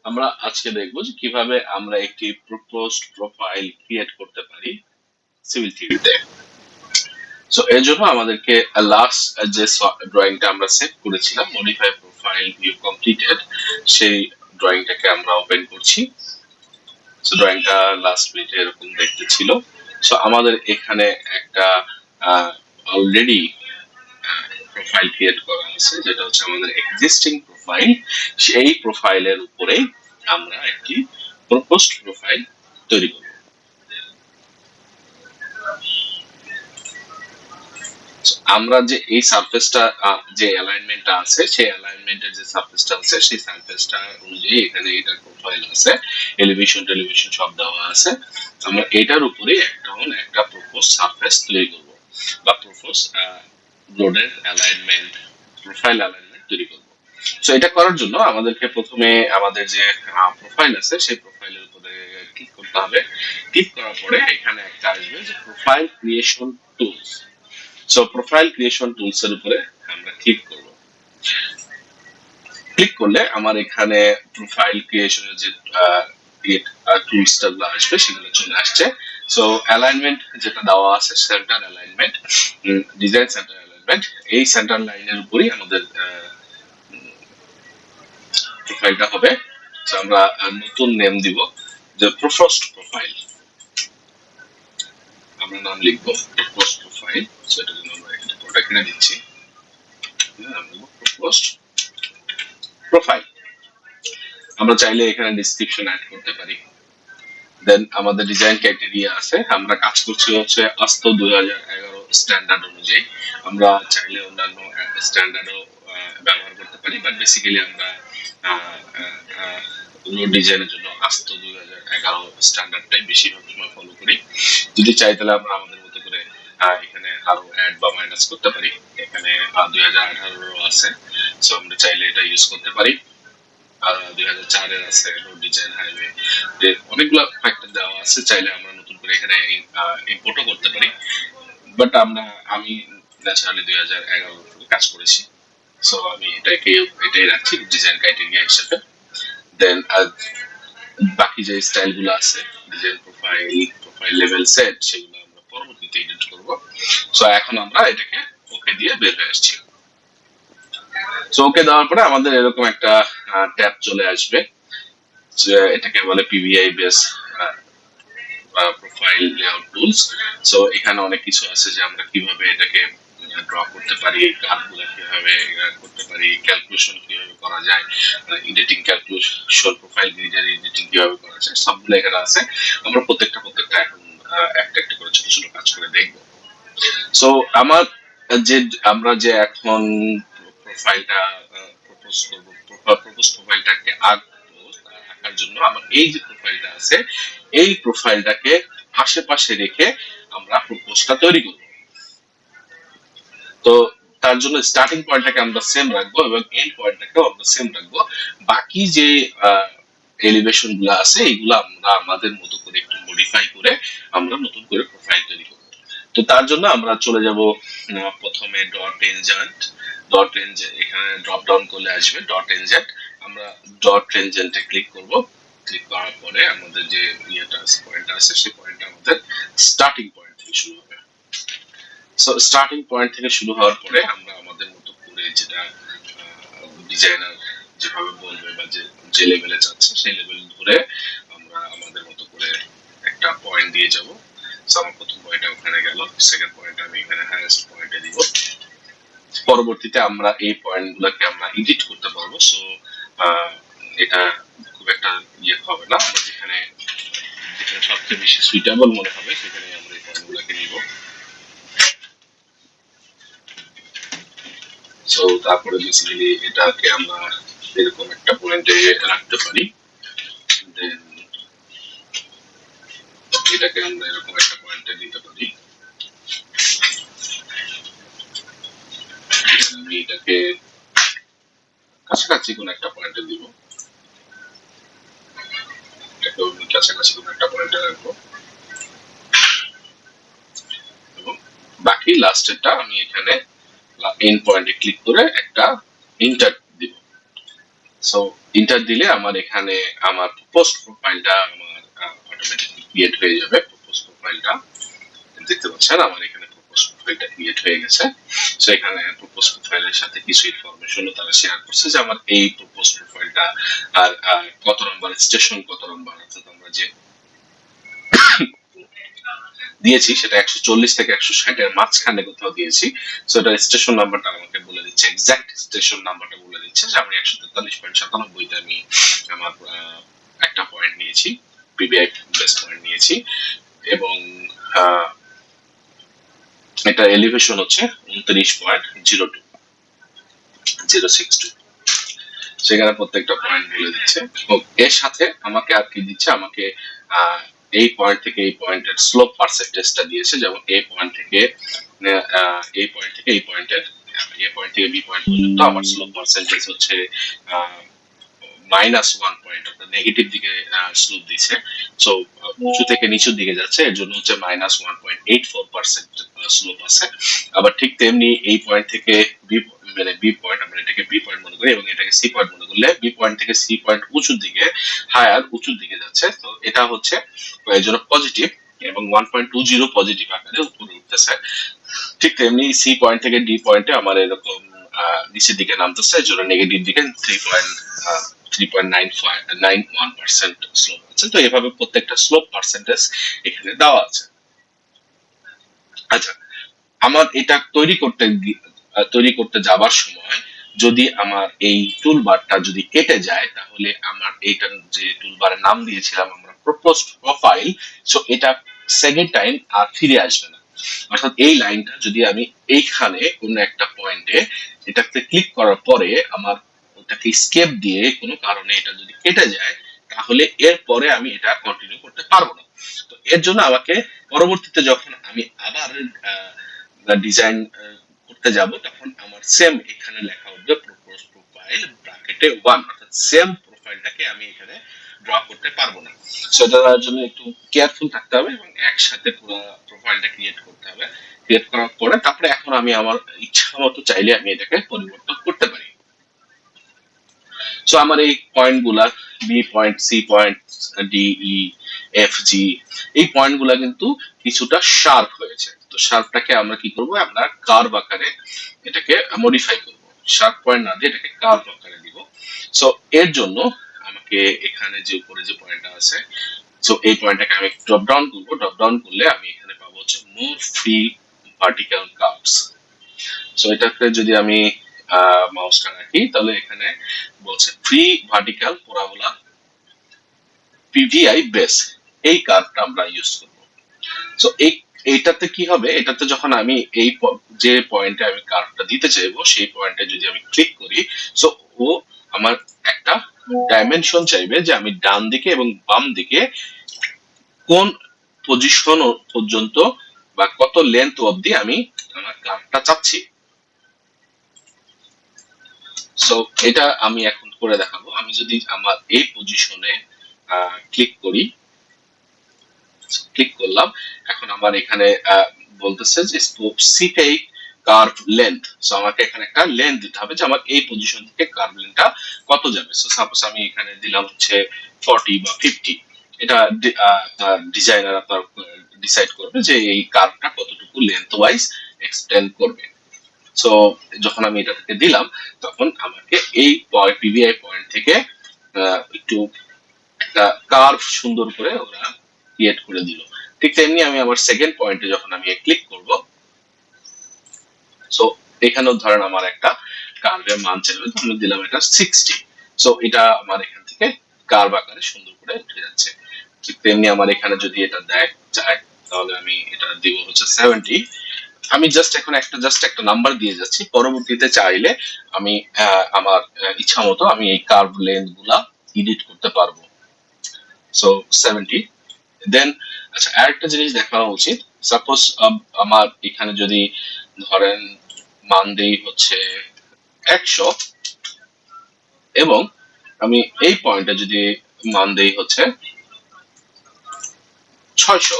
আমরা আজকে দেখব যে কিভাবে আমরা একটি প্রপোজড প্রোফাইল ক্রিয়েট করতে পারি সিভিল থ্রিতে। সো এর জন্য আমাদেরকে লাস্ট যে ড্রয়িংটা আমরা সেভ করেছিলাম মডিফাই প্রোফাইল ভিউ কমপ্লিটেড, সেই ড্রয়িংটাকে আমরা ওপেন করছি। সো ড্রয়িংটা লাস্ট মিনিটে এরকম দেখতে ছিল। সো আমাদের এখানে একটা অলরেডি প্রোফাইল ক্রিয়েট করা আছে, যেটা হচ্ছে আমাদের এক্সিস্টিং প্রোফাইল। সেই প্রোফাইলের উপরে আমরা একটি প্রপোজড প্রোফাইল তৈরি করব। আমরা যে এই সারফেসটা যে অ্যালাইনমেন্টটা আছে, সেই অ্যালাইনমেন্টের যে সারফেসটা আছে, সেই সারফেসটা অনুযায়ী এখানে এটার প্রোফাইল আছে, এলিভেশন টেলিভিশন সব দেওয়া আছে। আমরা এটার উপরে একটা প্রপোজ সারফেস তৈরি করব, বা প্রপোজ রোডের অ্যালাইনমেন্ট, প্রোফাইল অ্যালাইনমেন্ট তৈরি করব। সো এটা করার জন্য আমাদেরকে প্রথমে আমাদের যে প্রোফাইল আছে সেই প্রোফাইলের উপরে ক্লিক করতে হবে। ক্লিক করার পরে এখানে একটা আসবে যে profile creation tools. So profile creation tools এর উপরে আমরা ক্লিক করব। ক্লিক করলে আমার এখানে প্রোফাইল ক্রিয়েশনের যে টুলসটা আসবে সেগুলো চলে আসছে। সো অ্যালাইনমেন্ট যেটা দেওয়া আছে, centre alignment, design centre alignment, এই সেন্টার লাইনের উপরই আমাদের প্রোফাইলটা হবে। সো আমরা নতুন নেম দিব যে প্রপোজড প্রোফাইল, আমরা নাম লিখবো প্রপোজড প্রোফাইল। সেটার জন্য আমরা একটা কোড এখানে দিচ্ছি, প্রপোজড প্রোফাইল। আমরা চাইলে এখানে ডেসক্রিপশন অ্যাড করতে পারি। দেন আমাদের ডিজাইন ক্রাইটেরিয়া আছে, আমরা কাজ করছি হচ্ছে আস্তো 2011 স্ট্যান্ডার্ড অনুযায়ী। আমরা চাইলে অন্যান্য স্ট্যান্ডার্ডও ব্যবহার করতে পারি, বাট বেসিক্যালি আমরা রোড ডিজাইনের জন্য আস্তো 2011 স্ট্যান্ডার্ডটাই বেশিরভাগ সময় ফলো করি। যদি চাই তাহলে আমরা আমাদের মতো করে এখানে আরো অ্যাড বা মাইনাস করতে পারি। এখানে 2018 আছে, সো আমরা চাইলে এটা ইউজ করতে পারি। 2004 আছে রোড ডিজাইন হাইওয়ে, অনেকগুলো ফ্যাক্টর দেওয়া আছে, চাইলে আমরা নতুন করে এখানে ইম্পোর্টও করতে পারি। বাট আমি ন্যাচারালি 2011 কাজ করেছি, সো আমি এটাই রাখছি ডিজাইন ক্রাইটেরিয়া হিসেবে। দেন বাকি যে স্টাইল গুলো আছে, design profile, profile level set, সেগুলো আমরা পরবর্তীতে এডিট করব। সো এখন আমরা এটাকে ওকে দিয়ে বের হয়ে আসছি। সো ওকে দেওয়ার পরে আমাদের এরকম একটা ট্যাব চলে আসবে, এটাকে বলে PVI base profile layout tools. So এখানে অনেক কিছু আছে যে আমরা কিভাবে এটাকে ড্র করতে পারি, কার্ভগুলো কিভাবে করতে পারি, ক্যালকুলেশন কিভাবে করা যায়, এডিটিং ক্যালকুলেশন, প্রোফাইল গ্রিডের এডিটিং কিভাবে করা যায়, সবগুলো এখানে আছে। আমরা প্রত্যেকটা এখন একটা একটা করে ছোট ছোট কাজ করে দেখব। সো আমার যে আমরা যে এখন প্রোফাইলটা প্রপোজ করব, প্রপোজ প্রোফাইলটাকে আঁকার জন্য আমার এই যে প্রোফাইলটা আছে, এই প্রোফাইলটাকে আশেপাশে রেখে আমরা প্রপোজটা তৈরি করব। তো তার জন্য স্টার্টিং পয়েন্টটাকে আমরা সেম রাখবো এবং এন্ড পয়েন্টটাকেও আমরা সেম রাখবো। বাকি যে এলিভেশন গুলো আছে, এগুলো আমরা আমাদের মতো করে একটু মডিফাই করে আমরা নতুন করে প্রোফাইল তৈরি করব। তো তার জন্য আমরা চলে যাব প্রথমে ডট এনজেন্ট। এখানে ড্রপ ডাউন করলে আসবে ডট এনজেন্ট। আমরা ডট এনজেন্টে ক্লিক করব। ক্লিক করার পরে আমাদের যে পয়েন্ট আছে, সেই পয়েন্টটা আমাদের স্টার্টিং পয়েন্ট থেকে শুরু হবে। সো স্টার্টিং পয়েন্ট থেকে শুরু হওয়ার পরে আমরা আমাদের মতো করে যেটা ডিজাইনার যেভাবে বলবে বা যে লেভেলে যাচ্ছে সেই লেভেল ধরে আমরা আমাদের মতো করে একটা পয়েন্ট দিয়ে যাব। সো আমার প্রথম পয়েন্টটা ওখানে গেল, সেকেন্ড পয়েন্ট আমি এখানে হাইয়েস্ট পয়েন্টে দিব। পরবর্তীতে আমরা এই পয়েন্টগুলোকে আমরা এডিট করতে পারবো। সো এটা খুব একটা হবে না, আমরা যেখানে সবচেয়ে বেশি সুইটেবল মনে হবে সেখানে আমরা এই পয়েন্টগুলোকে নিব। সো তারপরে বেসিক্যালি এটাকে আমরা এরকম একটা পয়েন্টে রাখতে পারি। দেন এটাকে আমরা এরকম একটা পয়েন্টে দিতে পারি। আমি এটাকে কাছাকাছি কোন একটা পয়েন্টে দিব, এটাকে কাছাকাছি কোন একটা পয়েন্টে রাখবো এবং বাকি লাস্টেরটা আমি এখানে এন্ড পয়েন্টে ক্লিক করে একটা ইন্টার দিব। সো ইন্টার দিলে আমার এখানে আমার পোস্ট প্রোফাইলটা আমার অটোমেটিকলি ক্রিয়েট হয়ে যাবে। পোস্ট প্রোফাইলটা দেখতে পাচ্ছেন আমার এখানে প্রপোজ প্রোফাইলটা ক্রিয়েট হয়ে গেছে। সো এখানে প্রপোজ প্রোফাইলের সাথে কিছু ইনফরমেশনও তারা শেয়ার করছে যে আমার এই প্রপোজ প্রোফাইলটা আর কত নম্বর স্টেশন, কত নম্বর, অর্থাৎ আমরা যে দিয়েছি সেটা 140 থেকে 160 এর মাঝখানে কোথাও দিয়েছি। সো এটা স্টেশন নাম্বারটা আমাকে বলে দিচ্ছে, এক্সাক্ট স্টেশন নাম্বারটা বলে দিচ্ছে যে আমি 143.97 তে আমি আমার একটা পয়েন্ট নিয়েছি, পিবিআই বেস্ট পয়েন্ট নিয়েছি। এবং এটা এলিভেশন হচ্ছে 29.02 সেখানে প্রত্যেকটা পয়েন্ট বলে দিচ্ছে। এর সাথে আমাকে আর কি দিচ্ছে, আমাকে এই পয়েন্ট থেকে এই পয়েন্টের স্লোপ পার্সেন্টেজটা দিয়েছে। যেমন এই পয়েন্ট থেকে এই পয়েন্টের এ পয়েন্ট থেকে বি পয়েন্ট পর্যন্ত আমার স্লোপ পার্সেন্টেজ হচ্ছে -1 পয়েন্ট, অর্থাৎ নেগেটিভ দিকে স্লোপ দিছে। সো উঁচু থেকে নিচুর দিকে যাচ্ছে, এর জন্য হচ্ছে -1.84% স্লোপ আছে। আবার ঠিক তেমনি এই পয়েন্ট থেকে বি পয়েন্ট, আমরা এটাকে বি পয়েন্ট মনে করি এবং এটাকে সি পয়েন্ট মনে করলে, বি পয়েন্ট থেকে সি পয়েন্ট উঁচুর দিকে, হায়ার উঁচুর দিকে যাচ্ছে। তো এটা হচ্ছে এর জন্য পজিটিভ এবং 1.20 পজিটিভ আকারে উপরে উঠতেছে। ঠিক তেমনি সি পয়েন্ট থেকে ডি পয়েন্টে আমার এরকম নিচের দিকে নামতেছে, এর জন্য নেগেটিভ দিকে 3.91% স্লোপ আছে। তো এভাবে প্রত্যেকটা স্লোপ পার্সেন্টেজ এখানে দেওয়া আছে। আচ্ছা, আমার এটা তৈরি করতে যাবার সময় যদি আমার এই টুলবারটা যদি কেটে যায়, তাহলে আমার এইটার যে টুলবারের নাম দিয়েছিলাম আমরা প্রপোজড প্রোফাইল, সো এটা সেকেন্ড টাইম আর ফিরে আসবে না। অর্থাৎ এই লাইনটা যদি আমি এইখানে কোন একটা পয়েন্টে এটাতে ক্লিক করার পরে আমার ওটাকে স্কেপ দিয়ে কোনো কারণে এটা যদি কেটে যায়, তাহলে এরপরে আমি এটা কন্টিনিউ করতে পারবো না। তো এর জন্য আমাকে পরবর্তীতে যখন আমি আবার ডিজাইন করতে যাব, তখন আমার সেম এখানে লেখা উঠবে প্রপোজ প্রোফাইল ব্র্যাকেটে 1, অর্থাৎ সেম প্রোফাইলটাকে আমি এখানে ড্র করতে পারবো না। সো এটার জন্য একটু কেয়ারফুল থাকতে হবে এবং একসাথে পুরো প্রোফাইলটা ক্রিয়েট করতে হবে। ক্রিয়েট করার পরে তারপরে এখন আমি আমার ইচ্ছা মতো চাইলে আমি এটাকে পরিবর্তন করতে পারি। সো আমার এই পয়েন্ট গুলা, B point, C point, D, E, F, G, এই পয়েন্ট গুলা কিন্তু কিছুটা শার্প হয়েছে। তো শার্পটাকে আমরা কি করব, আমরা কার্ভ আকারে এটাকে মডিফাই করব। শার্প পয়েন্ট না দিয়ে এটাকে কার্ভ আকারে দিব। সো এর জন্য আমাকে এখানে যে উপরে যে পয়েন্টটা আছে, সো এই পয়েন্টটাকে আমি ড্রপ ডাউন করব। ড্রপ ডাউন করলে আমি এখানে পাবো হচ্ছে মোর ফ্রি ভার্টিক্যাল কার্ভস। সো এটাকে যদি আমি মাউসটা রাখি, তাহলে এখানে বলছে ফ্রি ভার্টিক্যাল প্যারাবোলা পিভিআই বেস, এই কার্ভটা আমরা ইউজ করব। সো এইটাতে কি হবে, এটাতে যখন আমি এই যে পয়েন্টে আমি কার্ভটা দিতে চাইবো সেই পয়েন্টে যদি আমি ক্লিক করি, সো ও আমার একটা ডাইমেনশন চাইবে যে আমি ডান দিকে এবং বাম দিকে কোন পজিশন পর্যন্ত বা কত লেন্থ অবধি আমি আমার কার্ভটা চাচ্ছি। সো এটা আমি এখন করে দেখাবো। আমি যদি আমার এই পজিশনে ক্লিক করি, ক্লিক করলাম, এখন আমার এখানে বলতেছে যে স্পেসিফাই কার্ভ লেন্থ। সো আমাকে এখানে একটা লেন্থ দিতে হবে যে আমার এই পজিশন থেকে কার্ভ লেন্থটা কত যাবে। সো সাপোজ আমি এখানে দিলাম হচ্ছে 40 বা 50। এটা ডিজাইনার আপনার ডিসাইড করবে যে এই কার্ভটা কতটুকু লেন্থ ওয়াইজ এক্সটেন্ড করবে। সো যখন আমি এটাকে দিলাম, তখন আমাকে এই পিভিআই পয়েন্ট থেকে একটু একটা কার্ভ সুন্দর করে ওরা ক্রিয়েট করে দিল। ঠিক তেমনি আমি আমার সেকেন্ড পয়েন্টে যখন আমি ক্লিক করব, সো এখানেও ধরেন আমার একটা কার্ভের মান চাইবে, আমি দিলাম এটা 60। সো এটা আমার এখান থেকে কার্ভ আকারে সুন্দর করে উঠে যাচ্ছে। ঠিক তেমনি আমার এখানে যদি এটা দেয় চায়, তাহলে আমি এটা দিব হচ্ছে 70। আমি জাস্ট একটা নাম্বার দিয়ে যাচ্ছি। পরবর্তীতে চাইলে আমি আমার ইচ্ছা মতো আমি এই কার্ভ লেন্থ গুলা এডিট করতে পারবো। সো 70। দেন আচ্ছা, আরেকটা জিনিস দেখা উচিত। সাপোজ আমার এখানে যদি ধরেন মান দেই হচ্ছে 100 এবং আমি এই পয়েন্টে যদি মান দেই হচ্ছে 600,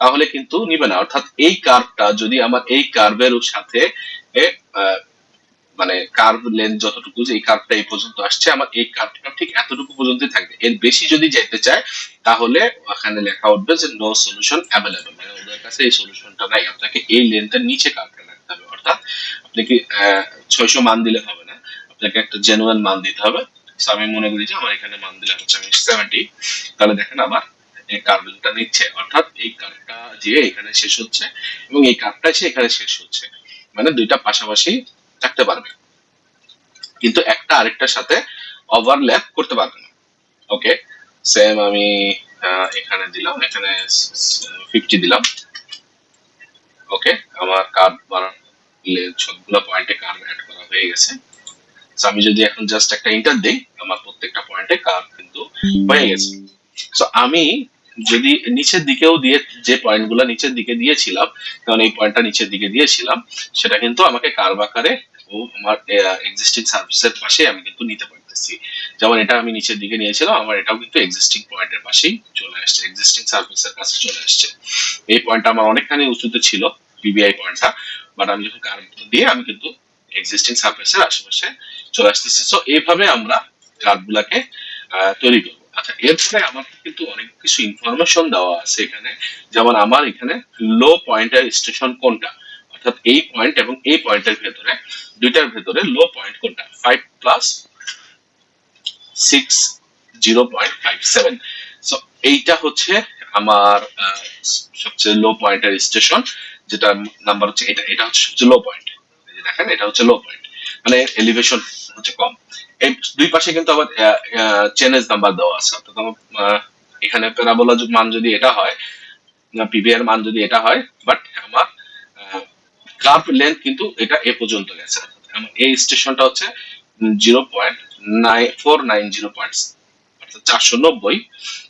তাহলে কিন্তু নিবে না। অর্থাৎ এই কার্ভটা যদি আমার এই কার্ভের সাথে মানে কার্ভ লেন্থ যতটুকু, যে এই কার্ভটা এই পর্যন্ত আসছে, আমার এই কার্ভটা ঠিক এতটুকু পর্যন্তই থাকবে। এর বেশি যদি যেতে চায় তাহলে ওখানে লেখা উঠবে যে নো সলিউশন অ্যাভেলেবল, মানে ওদের কাছে এই সলিউশনটা নাই, আপনাকে এই লেন্থের নিচে কার্ভটা রাখতে হবে। অর্থাৎ আপনি কি 600 মান দিলে হবে না, আপনাকে একটা জেনুইন মান দিতে হবে। So আমি মনে করি যে আমার এখানে মান দিলে হচ্ছে আমি 70, তাহলে দেখেন আমার এই কার্ভটা নিচ্ছে, অর্থাৎ এই কার্ভটা যে এখানে শেষ হচ্ছে এবং এই কার্ভটা এসে এখানে শেষ হচ্ছে, মানে দুইটা পাশাপাশি থাকতে পারবে, কিন্তু একটা আরেকটার সাথে ওভারল্যাপ করতে পারবে না। ওকে, সেম আমি এখানে দিলাম, এখানে 50 দিলাম। ওকে, আমার কার্ভ বানালে সবগুলো পয়েন্টে কার্ভ অ্যাড করা হয়ে গেছে। So আমি যদি এখন জাস্ট একটা ইন্টার দেই, আমার প্রত্যেকটা পয়েন্টে কার্ভ কিন্তু হয়ে গেছে। সো আমি যদি নিচের দিকেও দিয়ে, যে পয়েন্টগুলো নিচের দিকে দিয়েছিলাম, কারণ এই পয়েন্টটা নিচের দিকে দিয়েছিলাম, সেটা কিন্তু আমাকে কার্ভ আকারে ও আমার এক্সিস্টিং সার্ভিসের পাশে আমি কিন্তু নিতে পারতেছি। যেমন এটা আমি নিচের দিকে নিয়েছিলাম, আমার এটাও কিন্তু এক্সিস্টিং পয়েন্টের পাশেই চলে আসছে, এক্সিস্টিং সার্ভিসের কাছে চলে আসছে। এই পয়েন্টটা আমার অনেকখানি উঁচুতে ছিল, পিবিআই পয়েন্টটা, বাট আমি যখন কার্ভ দিয়ে আমি কিন্তু এক্সিস্টিং সার্ভিসের আশেপাশে চলে আসতেছি। সো এইভাবে আমরা কার্ভ গুলাকে তৈরি করবো। আচ্ছা, এরপরে আমার কিন্তু অনেক কিছু ইনফরমেশন দেওয়া আছে এখানে, যেমন আমার এখানে লো পয়েন্টের স্টেশন কোনটা, অর্থাৎ এই পয়েন্ট এবং এই পয়েন্টের ভেতরে, দুইটার ভেতরে লো পয়েন্ট কোনটা, 5+6 0.57। সো এইটা হচ্ছে আমার সবচেয়ে লো পয়েন্টের স্টেশন, যেটা নাম্বার হচ্ছে এটা, এটা হচ্ছে সবচেয়ে লো পয়েন্ট। দেখেন এটা হচ্ছে লো পয়েন্ট, মানে এলিভেশন হচ্ছে কম। এই দুই পাশে কিন্তু আবার চেনেজ নাম্বার দেওয়া আছে, অর্থাৎ এখানে প্যারাবোলা মান যদি এটা হয়, পিবি এর মান যদি এটা হয়, বাট আমার কার্ভ লেন্থ কিন্তু এটা এ পর্যন্ত গেছে, আমার এই স্টেশনটা হচ্ছে 0.490 অর্থাৎ 490।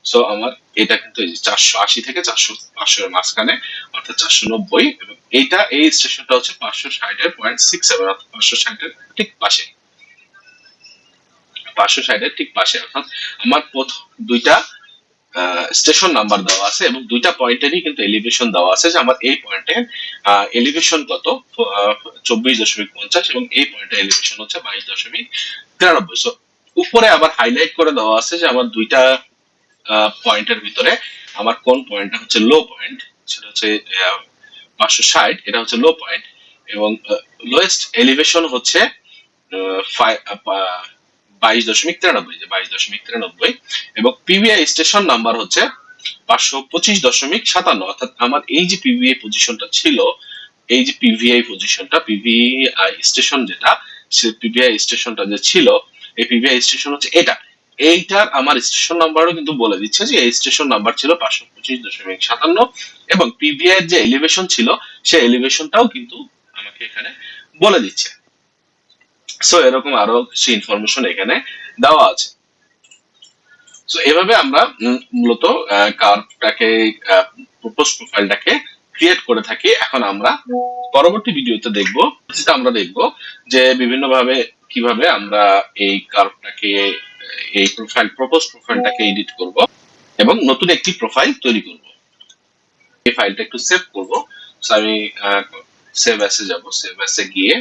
সো আমার এটা কিন্তু 480 থেকে 500 এর মাঝখানে, অর্থাৎ 490, এবং এইটা এই স্টেশনটা হচ্ছে 560 .67, অর্থাৎ 560 এর ঠিক পাশে, 560 এর ঠিক পাশে। অর্থাৎ আমার প্রথম দুইটা স্টেশন নাম্বার দেওয়া আছে এবং দুইটা পয়েন্টেরই কিন্তু এলিভেশন দেওয়া আছে, যে আমার এই পয়েন্টের এলিভেশন কত, 24.50, এবং এই পয়েন্টের এলিভেশন হচ্ছে 22.93। সো উপরে আবার হাইলাইট করে দেওয়া আছে যে আমার দুইটা পয়েন্টের ভিতরে আমার কোন পয়েন্টটা হচ্ছে লো পয়েন্ট, সেটা হচ্ছে 560, এটা হচ্ছে লো পয়েন্ট, এবং লোয়েস্ট এলিভেশন হচ্ছে 22.93, যে 22.93, এবং পিবিআই স্টেশন নাম্বার হচ্ছে 525.57। অর্থাৎ আমার এই যে পিবিআই পজিশনটা ছিল, এই যে পিভিআই পজিশনটা, পিভিআই স্টেশন যেটা, সে পিভিআই স্টেশনটা যে ছিল, এই পিভিআই স্টেশন হচ্ছে এটা, এইটার আমার স্টেশন নাম্বারও কিন্তু বলে দিচ্ছে যে এই স্টেশন নাম্বার ছিল 525.57, এবং পিভিআই এর যে এলিভেশন ছিল, সেই এলিভেশনটাও কিন্তু আমাকে এখানে বলে দিচ্ছে। সো এরকম আরো কিছু ইনফরমেশন এখানে দেওয়া আছে। সো এভাবে আমরা মূলত কার্ভটাকে, প্রপোজ প্রোফাইলটাকে ক্রিয়েট করে থাকি। এখন আমরা পরবর্তী ভিডিওতে দেখবো, যেটা আমরা দেখবো যে বিভিন্ন ভাবে কিভাবে আমরা এই কার্ভটাকে, এই প্রপোজ প্রোফাইলটাকে এডিট করব এবং নতুন একটি প্রোফাইল তৈরি করব। এই ফাইলটা একটু সেভ করব। সো আমি সেভ অ্যাসে যাব, সেভ অ্যাসে গিয়ে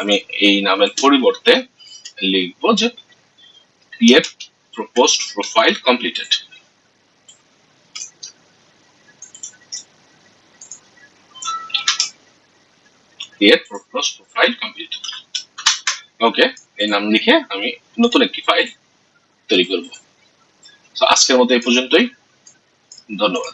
আমি এই নামের পরিবর্তে লিখবো যে create proposed profile completed. Create proposed profile completed. ওকে, এই নাম লিখে আমি নতুন একটি ফাইল তৈরি করব। তো আজকের মতো এই পর্যন্তই, ধন্যবাদ।